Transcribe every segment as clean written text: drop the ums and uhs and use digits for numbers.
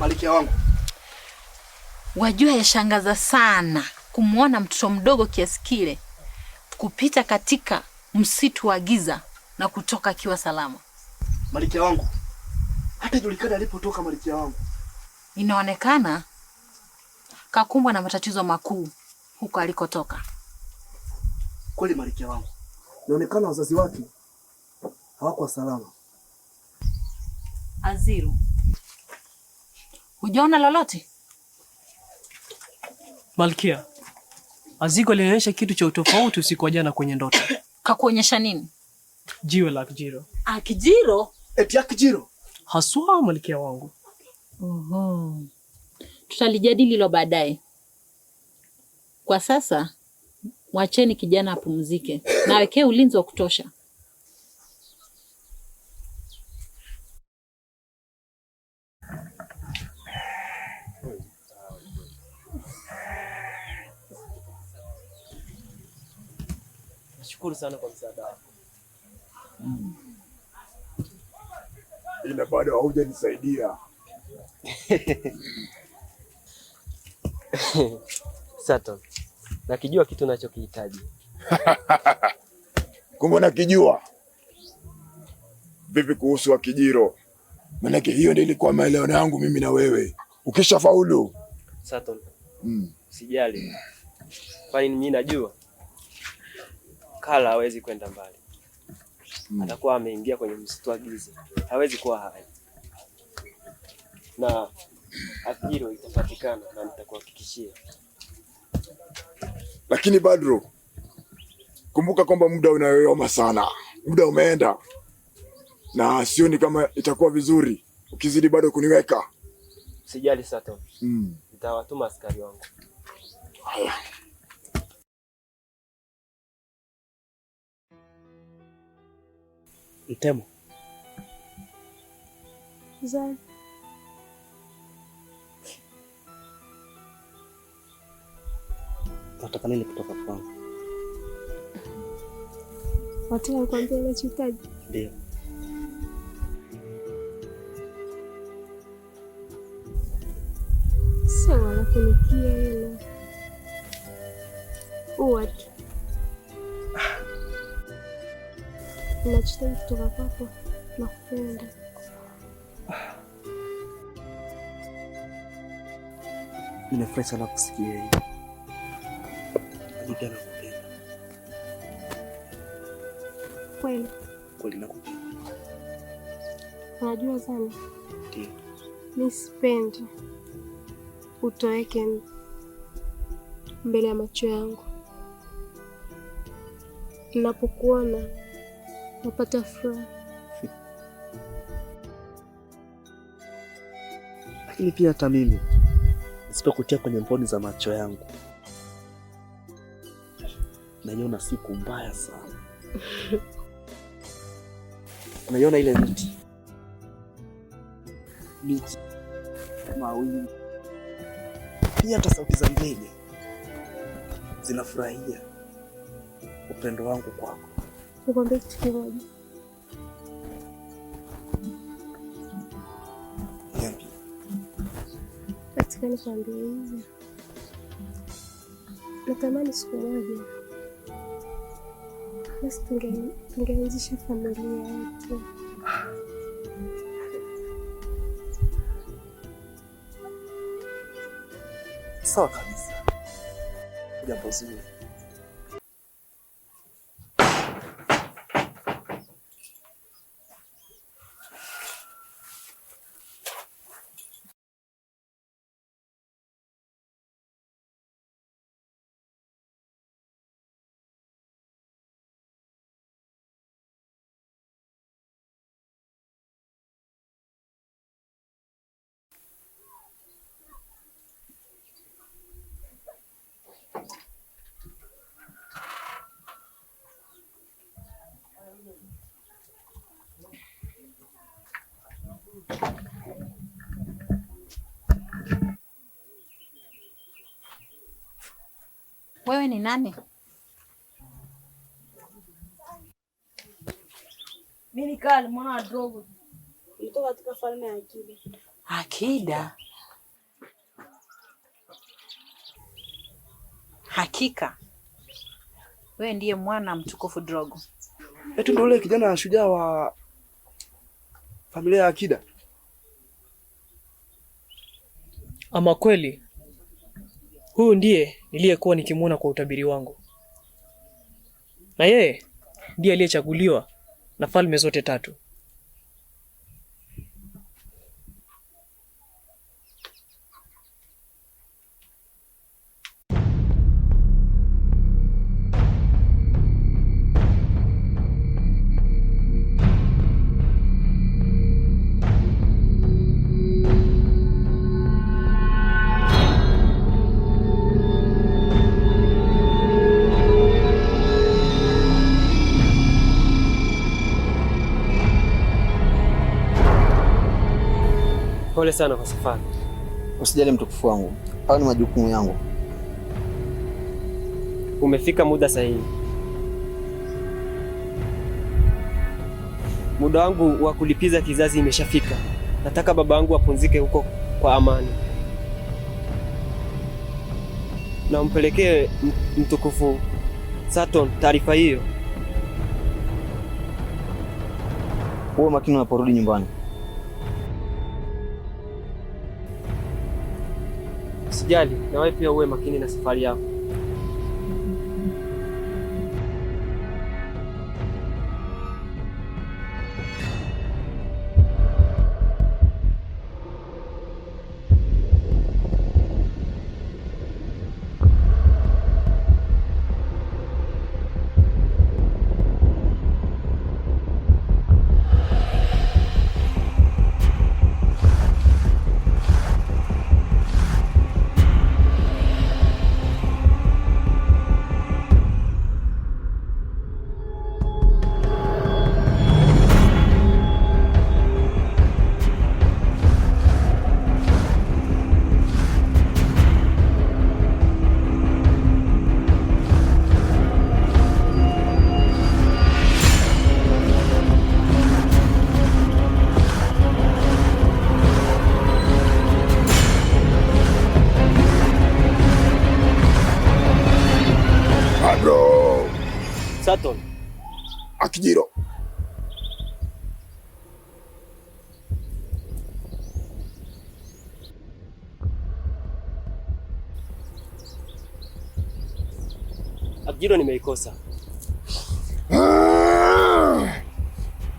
Malkia wangu, wajua yashangaza sana kumuona mtoto mdogo kiasi kile kupita katika msitu wa giza na kutoka akiwa salama. Malkia wangu, hata julikana alipotoka Malkia wangu. Inaonekana kakumbwa na matatizo makuu huko alikotoka. Kweli Malkia wangu, inaonekana wazazi wake hawako salama. Aziru, hujaona lolote? Malkia, Azigo alionyesha kitu cha utofauti usiku wa jana kwenye ndoto. Kakuonyesha nini? Jiwe la Akijiro. Akijiro? Eti Akijiro? Haswa Malkia wangu. Oho. Tutalijadili hilo baadaye. Kwa sasa mwacheni kijana apumzike na awekee ulinzi wa kutosha. Nashukuru sana kwa msaada wako. Ila bado haujanisaidia. Saturn, nakijua kitu unachokihitaji. Kumbe nakijua. Vipi kuhusu Akijiro? Maanake hiyo ndio ilikuwa maelewano yangu mimi na wewe. Ukishafaulu. Saturn, usijali. Kwani mimi najua Kala hawezi kwenda mbali. Atakuwa ameingia kwenye msitu wa giza. Hawezi kuwa hai. Na Akijiro itapatikana na nitakuhakikishia. Lakini Badru, kumbuka kwamba muda unayoyoma sana. Muda umeenda. Na sioni kama itakuwa vizuri ukizidi bado kuniweka. Usijali Saturn. Nitawatuma askari wangu. Haya. Mtemo. Zai. Nataka nini kutoka kwangu? Wataka nikwambie unachohitaji? Ndio. Sawa, nakunikia hilo. What? Unachohitaji kutoka kwako na kupenda. Nimefurahi sana kusikia hiyo. Ndio nakupenda. Kweli? Kweli nakupenda. Unajua sana? Ndio. Mimi sipendi utoweke mbele ya macho yangu. Ninapokuona napata furaha. Lakini pia hata mimi nisipokutia kwenye mboni za macho yangu naiona siku mbaya sana. Naiona ile miti mawingu, pia hata sauti za ndege zinafurahia upendo wangu kwako. Nikwambie kitu kimoja. Niambie. Katika nikwambie hivi. Natamani siku moja basi tungeanzisha familia yetu. Sawa kabisa. Jambo zuri. Wewe ni nani? Mimi ni Kali, mwana wa Drogo. Nitoka katika falme ya Akida. Akida? Hakika wewe ndiye mwana mtukufu Drogo. Eti ndio yule kijana shujaa wa familia ya Akida? Ama kweli, huyu ndiye niliyekuwa nikimuona kwa utabiri wangu. Na yeye ndiye aliyechaguliwa na falme zote 3. Pole sana kwa safari. Usijali mtukufu wangu, hayo ni majukumu yangu. Umefika muda sahihi. Muda wangu wa kulipiza kizazi imeshafika. Nataka baba yangu apumzike huko kwa amani. Na umpelekee mtukufu Saturn taarifa hiyo. Uwe makini unaporudi nyumbani. Usijali, na wewe pia uwe makini na safari yako. Saturn. Akijiro. Akijiro nimeikosa.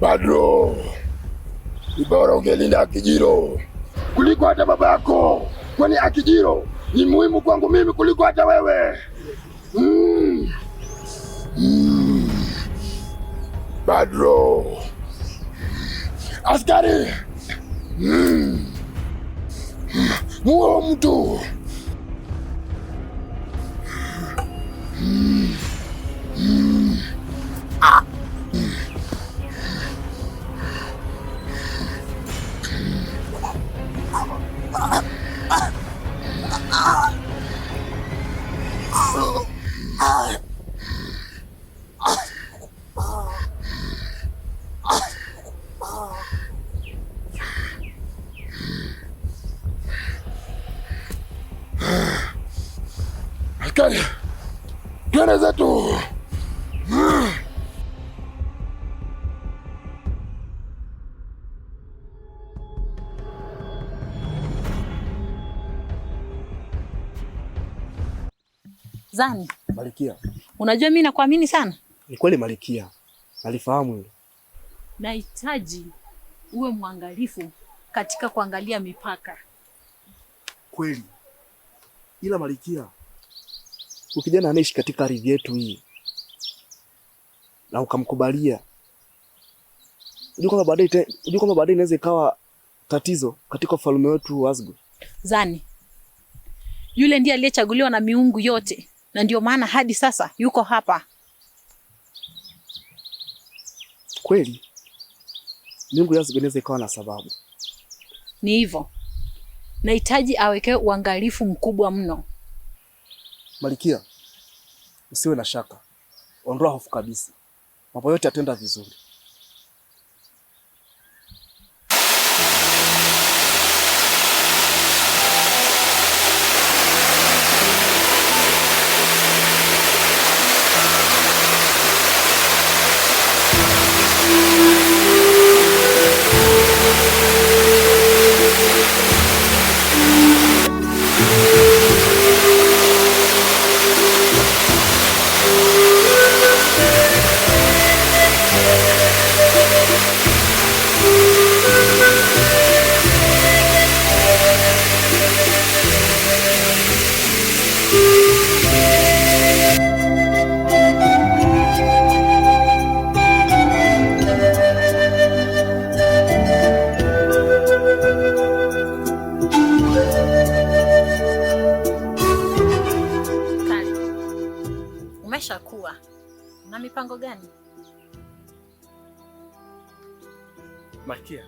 Badro. Ni bora ungelinda Akijiro kuliko hata babako. Kwani Akijiro ni muhimu kwangu mimi kuliko hata wewe. Badro. Askari. Muo mtu. Askari, twende zetu. Zani, Malikia, unajua mimi nakuamini sana. ni kweli Malikia, nalifahamu hilo. Nahitaji uwe mwangalifu katika kuangalia mipaka. Kweli. Ila Malikia, ukijana anaishi katika ardhi yetu hii na ukamkubalia, unajua kwamba baadaye inaweza ikawa tatizo katika ufalme wetu wa Asgard. Zani, yule ndiye aliyechaguliwa na miungu yote, na ndio maana hadi sasa yuko hapa. Kweli. Miungu ya Asgard inaweza ikawa na sababu. Ni hivyo. Nahitaji awekewe uangalifu mkubwa mno. Malikia, usiwe na shaka. Ondoa hofu kabisa. Mambo yote yatenda vizuri. Malkia,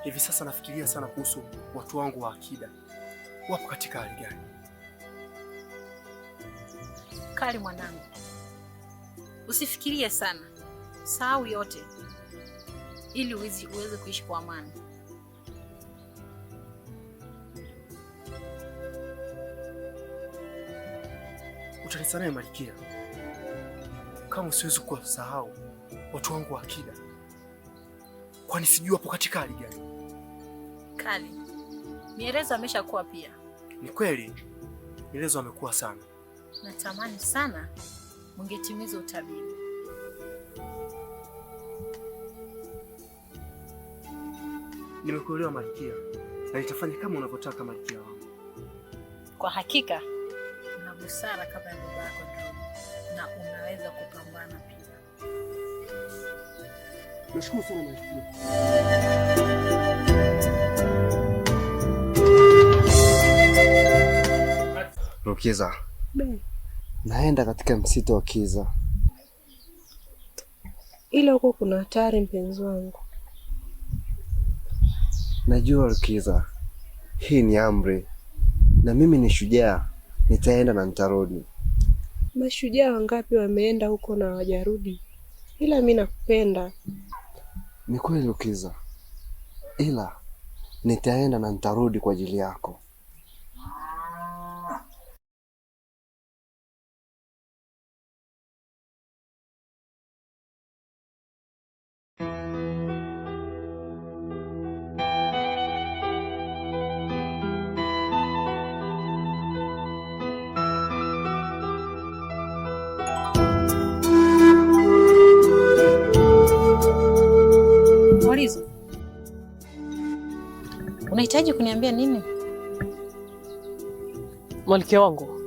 hivi sasa nafikiria sana kuhusu watu wangu wa akida. Wapo katika hali gani? Kali mwanangu, usifikirie sana, sahau yote ili uweze kuishi kwa amani. Utanisamehe Malkia kama siwezi kusahau watu wangu wa akida, kwani sijui wapo katika hali gani. Kali, Mielezo ameshakuwa pia. Ni kweli Mielezo amekuwa sana. Natamani sana mungetimiza utabiri. Nimekuelewa Malkia, na nitafanya kama unavyotaka Malkia wangu. Kwa hakika una busara kama ya baba yako ndogo, na unaweza kupambana pia. Nashukuru sana Malkia. Rukiza, naenda katika msitu wa Kiza. Ila huko kuna hatari mpenzi wangu. Najua Rukiza, hii ni amri, na mimi ni shujaa, nitaenda na nitarudi. Mashujaa wangapi wameenda huko na hawajarudi? Ila mimi nakupenda. Ni kweli Rukiza, ila nitaenda na nitarudi kwa ajili yako. Unahitaji kuniambia nini? Malkia wangu,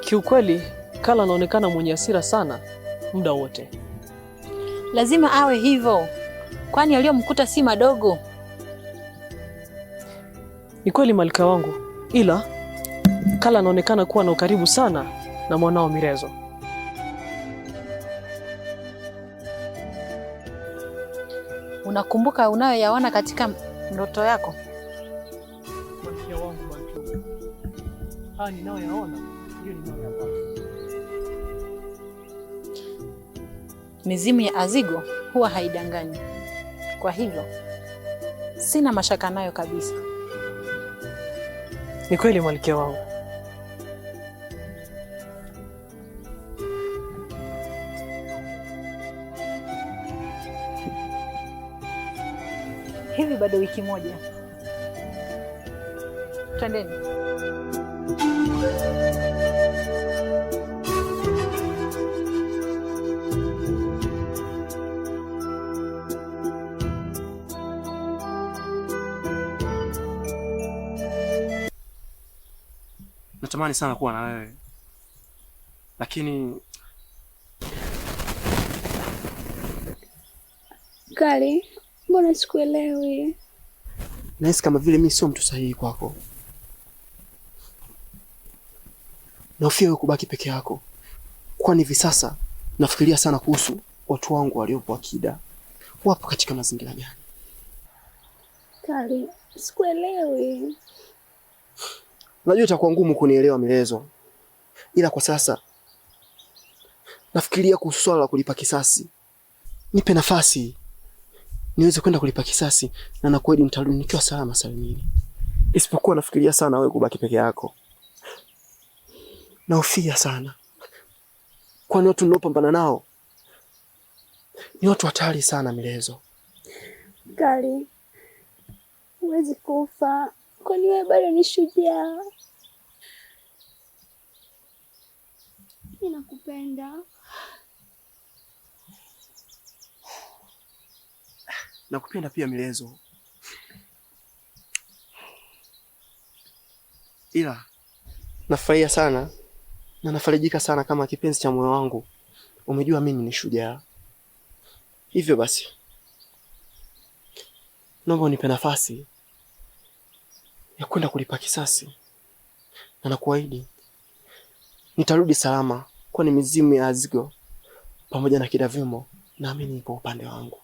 kiukweli Kala anaonekana mwenye hasira sana muda wote. Lazima awe hivyo, kwani aliyomkuta si madogo. Ni kweli Malkia wangu, ila Kala anaonekana kuwa na ukaribu sana na mwanao Mirezo. Unakumbuka unayoyaona katika ndoto yako? Malkia wangu Bantu, haya ninayoyaona ndio ninayoyapata. Mizimu ya Azigo huwa haidanganyi. Kwa hivyo sina mashaka nayo kabisa. Ni kweli Malkia wangu. Hivi bado wiki moja. Twendeni. Natamani sana kuwa na wewe, lakini Kali, mbona sikuelewi? nahisi kama vile mimi sio mtu sahihi kwako. Nahofia wewe kubaki peke yako, kwani hivi sasa nafikiria sana kuhusu watu wangu waliopo akida. Wapo katika mazingira gani? Kali, sikuelewi. Najua itakuwa ngumu kunielewa Milezo, ila kwa sasa nafikiria kuhusu swala la kulipa kisasi. Nipe nafasi niweze kwenda kulipa kisasi, na nakuahidi nitarudi nikiwa salama salimini. Isipokuwa nafikiria sana wewe kubaki peke yako. Nahofia sana, kwani watu ninaopambana nao ni watu hatari sana Milezo. Kali, huwezi kufa, kwani wewe bado ni shujaa. Ninakupenda. Nakupenda pia Milezo, ila nafurahia sana na nafarijika sana kama kipenzi cha moyo wangu umejua mimi ni shujaa. Hivyo basi naomba unipe nafasi ya kwenda kulipa kisasi, na nakuahidi nitarudi salama, kwani mizimu ya Azigo pamoja na Kidavimo nami nipo upande wangu.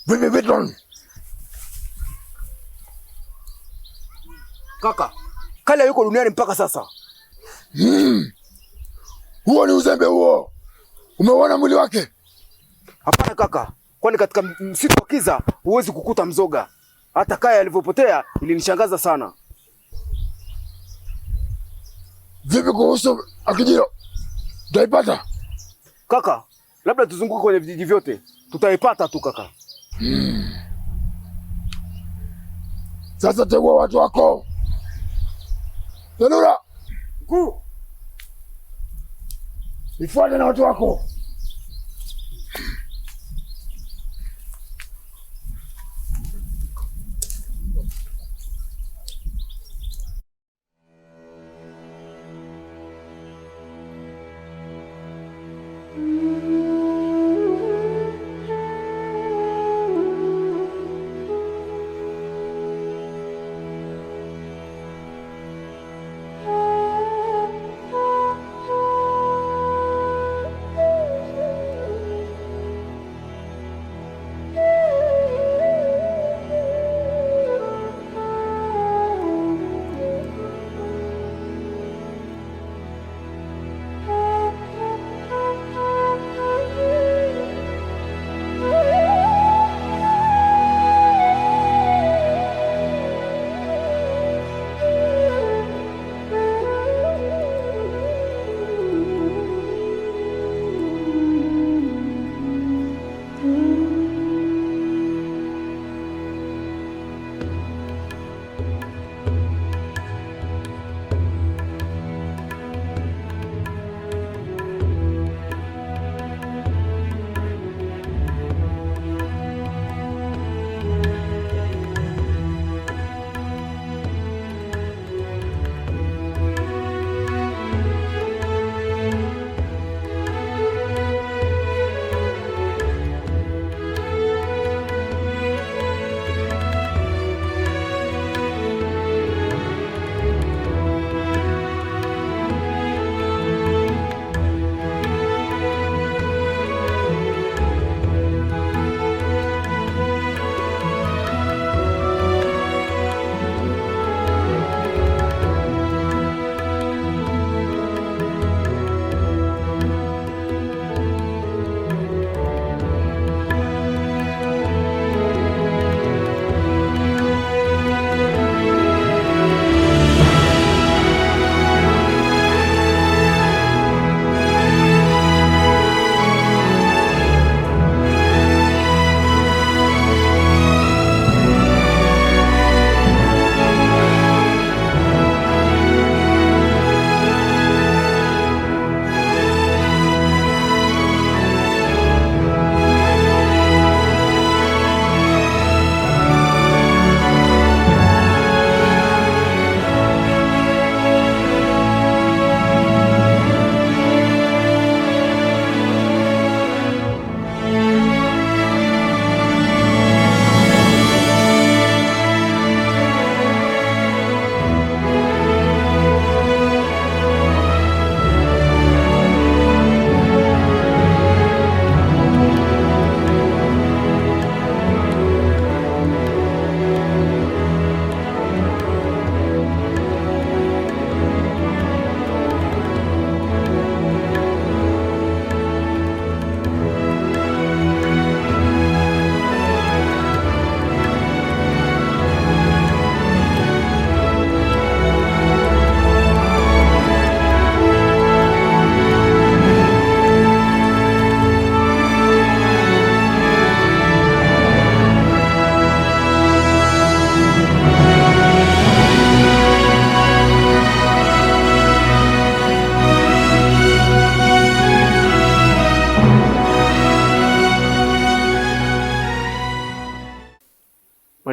Vipi Vitron? Kaka, Kale yuko duniani mpaka sasa. Huo ni uzembe huo. Umeona mwili wake? Hapana kaka, kwani katika msitu wa Kiza huwezi kukuta mzoga. Hata Kaya alivyopotea ilinishangaza sana. Vipi kuhusu Akijiro? Tutaipata? Kaka, labda tuzunguke kwenye vijiji vyote. Tutaipata tu kaka. Sasa tegua watu wako. Zanura. Mkuu. Nifuate na watu wako.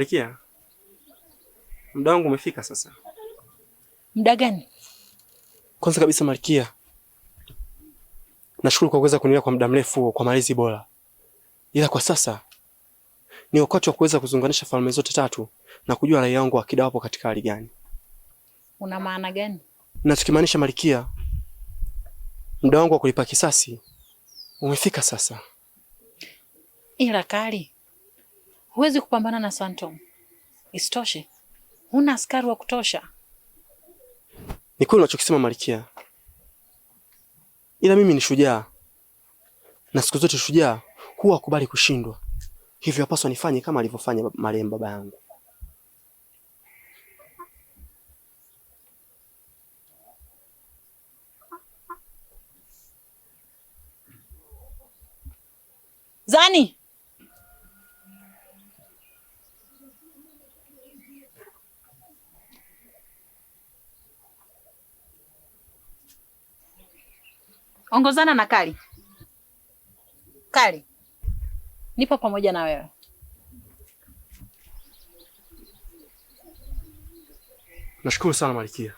Malkia, muda wangu umefika sasa. Muda gani? Kwanza kabisa Malkia, nashukuru kwa kuweza kunilea kwa muda mrefu kwa malezi bora. Ila kwa sasa ni wakati wa kuweza kuzunganisha falme zote tatu na kujua raia wangu akida wapo katika hali gani. Una maana gani? Nachokimaanisha Malkia, muda wangu wa kulipa kisasi umefika sasa. Ila Kali, huwezi kupambana na Santom. Isitoshe, huna askari wa kutosha. Ni kweli unachokisema Malkia. Ila mimi ni shujaa. Na siku zote shujaa huwa hakubali kushindwa. Hivyo yapaswa nifanye kama alivyofanya marehemu baba yangu. Zani! Ongozana na Kali. Kali, nipo pamoja na wewe. Nashukuru sana Malkia.